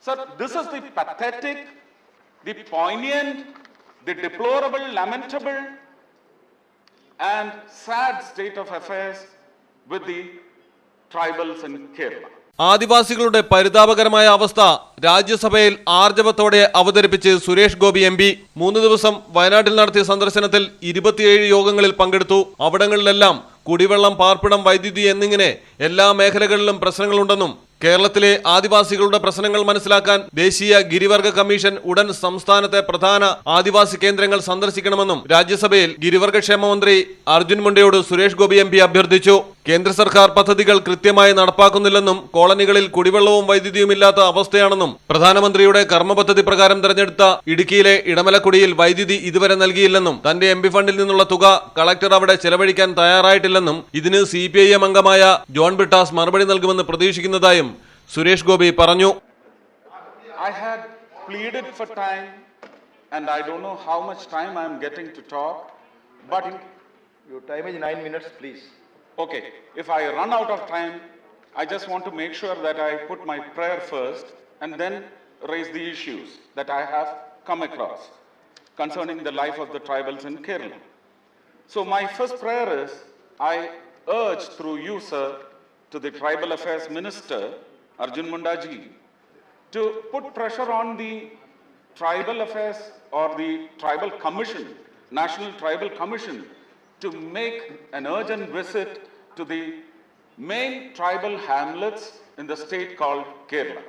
Sir, this is the pathetic, the poignant, the deplorable, lamentable, and sad state of affairs with the tribals in Kerala. ആദിവാസികളുടെ പരിതാപകരമായ അവസ്ഥ രാജ്യസഭയിൽ ആർജവത്തോടെ അവതരിപ്പിച്ച് Suresh Gopi MP 3 ദിവസം വയനാട്ടിൽ നടത്തിയ സന്ദർശനത്തിൽ 27 യോഗങ്ങളിൽ പങ്കെടുത്തു. അവിടങ്ങളിലെല്ലാം കുടിവെള്ളം, പാർപ്പിടം, വൈദ്യുതി എന്നിങ്ങനെ എല്ലാ മേഖലകളിലും പ്രശ്നങ്ങളുണ്ടെന്നും കേരളത്തിലെ ആദിവാസികളുടെ പ്രശ്നങ്ങൾ മനസ്സിലാക്കാൻ ദേശീയ ഗിരിവർഗ കമ്മീഷൻ ഉടൻ സംസ്ഥാനത്തെ പ്രധാന ആദിവാസി കേന്ദ്രങ്ങൾ സന്ദർശിക്കണമെന്നും രാജ്യസഭയിൽ ഗിരിവർഗക്ഷേമ മന്ത്രി അർജുൻ മുണ്ടയോട് സുരേഷ് ഗോപി MP അഭ്യർത്ഥിച്ചു. കേന്ദ്ര സർക്കാർ പദ്ധതികൾ കൃത്യമായി നടപ്പാക്കുന്നില്ലെന്നും കോളനികളിൽ കുടിവെള്ളവും വൈദ്യുതിയും ഇല്ലാത്ത അവസ്ഥയാണെന്നും പ്രധാനമന്ത്രിയുടെ കർമ്മപദ്ധതി പ്രകാരം തെരഞ്ഞെടുത്ത ഇടുക്കിയിലെ ഇടമലക്കുടിയിൽ വൈദ്യുതി ഇതുവരെ നൽകിയില്ലെന്നും തന്റെ MP ഫണ്ടിൽ നിന്നുള്ള തുക കളക്ടർ അവിടെ ചെലവഴിക്കാൻ തയ്യാറായിട്ടില്ലെന്നും ഇതിന് CPIM അംഗമായ ജോൺ ബിട്ടാസ് മറുപടി നൽകുമെന്ന് പ്രതീക്ഷിക്കുന്നതായും സുരേഷ് ഗോപി പറഞ്ഞു. I had pleaded for time and I don't know how much time I am getting to talk, but your time is 9 minutes, please. Okay, if I run out of time, I just want to make sure that I put my prayer first and then raise the issues that I have come across concerning the life of the tribals in Kerala. So my first prayer is, I urge through you, sir, to the Tribal Affairs Minister, Arjun Munda ji, to put pressure on the Tribal Affairs or the Tribal Commission, National Tribal Commission, to make an urgent visit to the main tribal hamlets in the state called Kerala,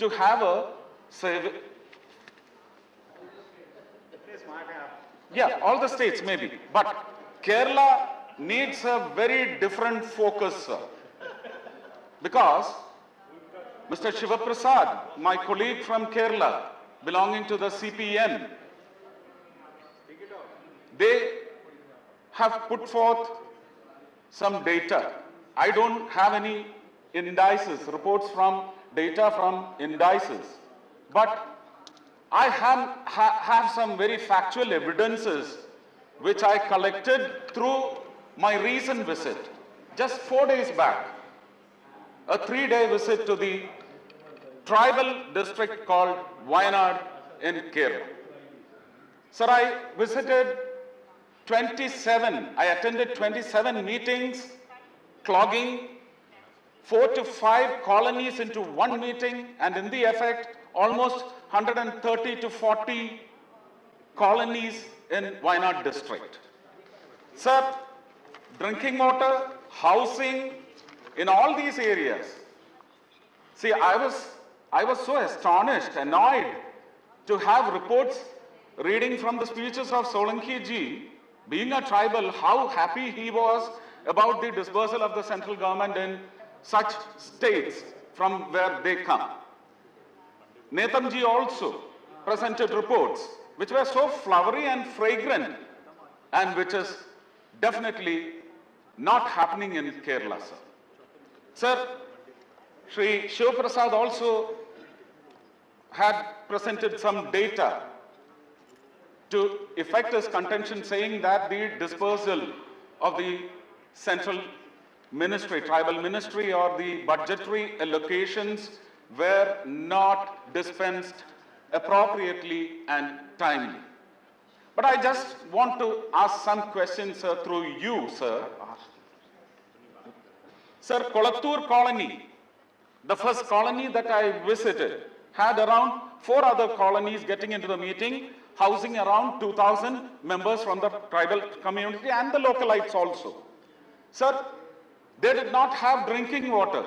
to have a all the states maybe, but Kerala needs a very different focus, sir. Because Mr. Shiva Prasad, my colleague from Kerala, belonging to the CPM, they have put forth some data. I don't have any indices, reports from data from indices, but I have some very factual evidences which I collected through my recent visit, just 4 days back. A 3-day visit to the tribal district called Wayanad in Kerala. Sir, I attended 27 meetings, clogging 4 to 5 colonies into one meeting, and in the effect, almost 130 to 40 colonies in Wayanad district. Sir, drinking water, housing, in all these areas. See, I was so astonished, annoyed to have reports reading from the speeches of Solanki ji, being a tribal, how happy he was about the dispersal of the central government in such states from where they come. Netam ji also presented reports which were so flowery and fragrant, and which is definitely not happening in Kerala, sir. Sir, Shri Shiva Prasad also had presented some data to effect his contention, saying that the dispersal of the central ministry, tribal ministry, or the budgetary allocations were not dispensed appropriately and timely. But I just want to ask some questions, sir, through you, sir. Sir, Kolattur colony, the first colony that I visited, had around 4 other colonies getting into the meeting, housing around 2,000 members from the tribal community and the localites also. Sir, they did not have drinking water.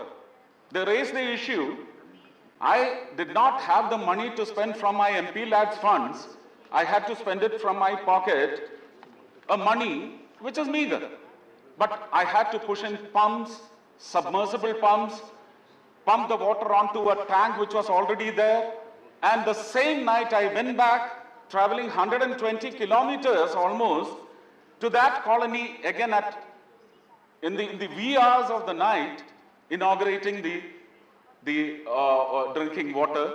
They raised the issue. I did not have the money to spend from my MP lads funds. I had to spend it from my pocket, a money which is meager. But I had to push in pumps, submersible pumps, pump the water onto a tank which was already there. And the same night I went back, traveling 120 kilometers almost, to that colony again in the wee hours of the night, inaugurating the drinking water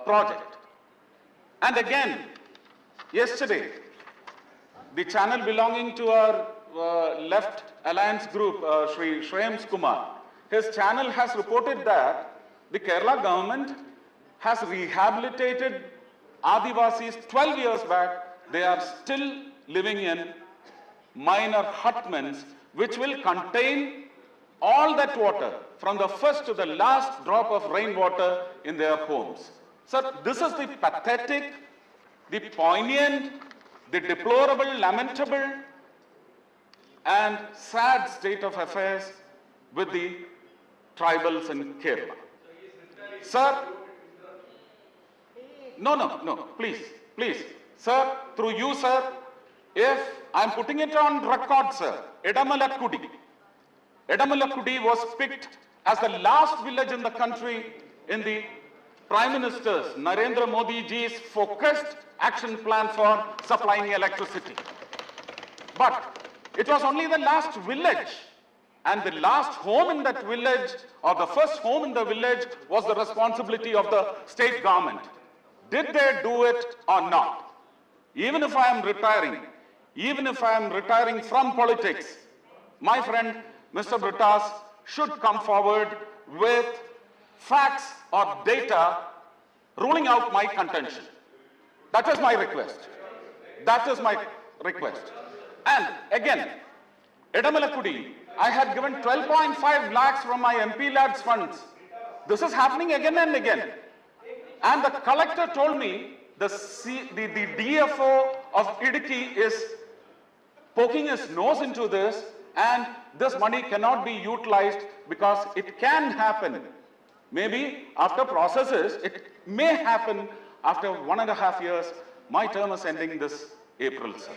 project. And again, yesterday, the channel belonging to our left alliance group, Shri Shreyams Kumar, his channel has reported that the Kerala government has rehabilitated Adivasis 12 years back. They are still living in minor hutments which will contain all that water from the first to the last drop of rainwater in their homes. So this is the pathetic, the poignant, the deplorable, lamentable and sad state of affairs with the tribals in Kerala. Sir, no, please. Sir, through you, sir, if I'm putting it on record, sir, Edamalakkudi was picked as the last village in the country in the Prime Minister's Narendra Modi ji's focused action plan for supplying electricity. But it was only the last village, and the last home in that village, or the first home in the village, was the responsibility of the state government. Did they do it or not? Even if I am retiring from politics, my friend Mr. Brittas should come forward with facts or data ruling out my contention. That is my request. And again, Edamalakkudi, I had given 12.5 lakhs from my MP lads funds. This is happening again and again. And the collector told me the DFO of Idukki is poking his nose into this, and this money cannot be utilized because it can happen. Maybe after processes, it may happen after 1.5 years. My term is ending this April, sir.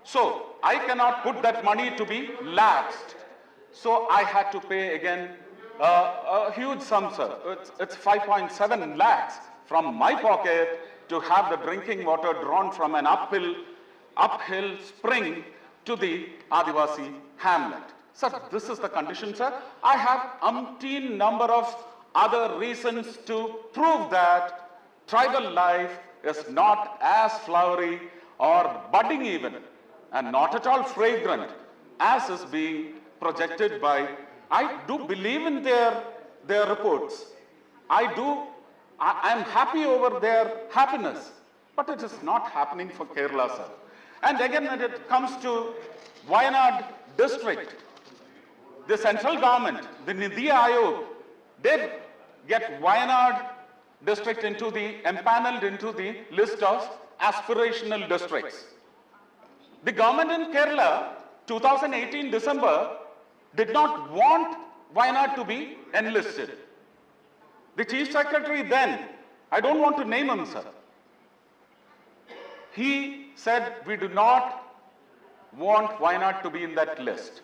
So I cannot put that money to be lapsed. So I had to pay again a huge sum, sir. It's 5.7 lakhs from my pocket to have the drinking water drawn from an uphill spring to the Adivasi hamlet. Sir, this is the condition, sir. I have umpteen number of other reasons to prove that tribal life is not as flowery or budding even, and not at all fragrant as is being projected by. I do believe in their reports. I'm happy over their happiness, but it is not happening for Kerala, sir. And again, when it comes to Wayanad district, the central government, the Nidhi Aayog, did get Wayanad district empaneled into the list of aspirational districts. The government in Kerala, 2018 December, did not want Wayanad to be enlisted. The chief secretary then, I don't want to name him, sir, he said we do not want Wayanad to be in that list.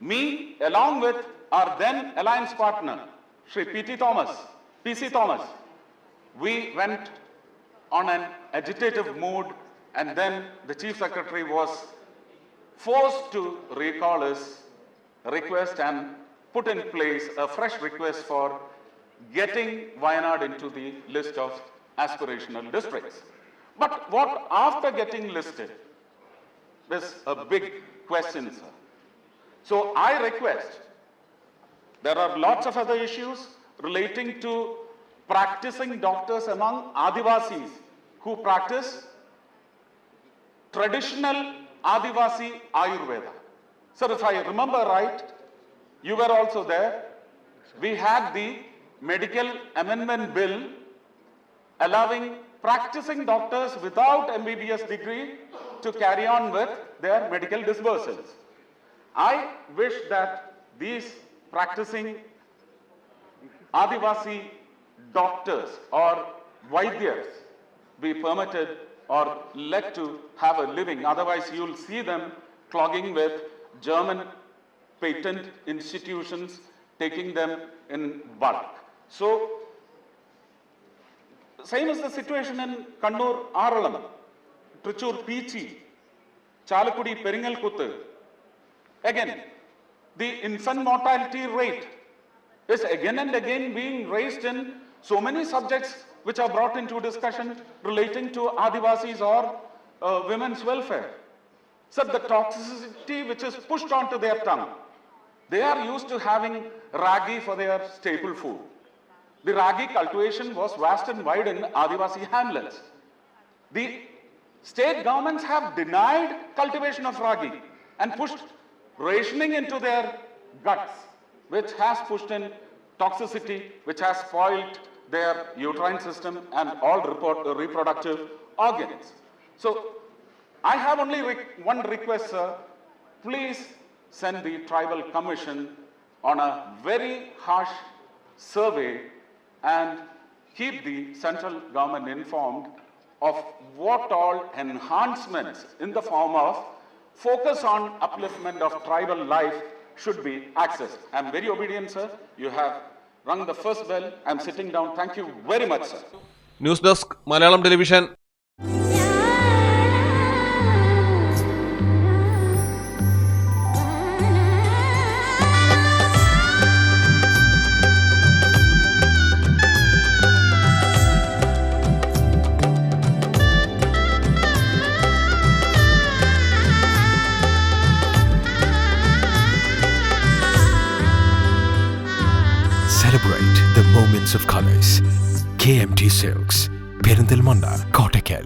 Me, along with our then alliance partner, Shri PC Thomas, we went on an agitative mood, and then the chief secretary was forced to recall his request and put in place a fresh request for getting Wayanad into the list of aspirational districts. But what after getting listed? There's a big question, sir. So I request, there are lots of other issues relating to practicing doctors among Adivasis who practice traditional Adivasi Ayurveda. Sir, if I remember right, you were also there. We had the medical amendment bill allowing practicing doctors without MBBS degree to carry on with their medical disbursals. I wish that these practicing Adivasi doctors or Vaidyas be permitted or let to have a living. Otherwise, you'll see them clogging with German patent institutions, taking them in bulk. So, same is the situation in Kannur Aralam, Trichur Peachy, Chalakudi Peringalkuttu. Again, the infant mortality rate is again and again being raised in so many subjects which are brought into discussion relating to Adivasis or women's welfare. So the toxicity which is pushed onto their tongue, they are used to having ragi for their staple food. The ragi cultivation was vast and wide in Adivasi hamlets. The state governments have denied cultivation of ragi and pushed rationing into their guts, which has pushed in toxicity, which has spoiled their uterine system and all reproductive organs. So I have only one request, sir. Please send the tribal commission on a very harsh survey and keep the central government informed of what all enhancements in the form of focus on upliftment of tribal life should be accessed. I am very obedient, sir. You have rung the first bell. I am sitting down. Thank you very much, sir. News desk Malayalam television. Celebrate the moments of colors. KMT Silks, Perindalmanda, Kottakkal.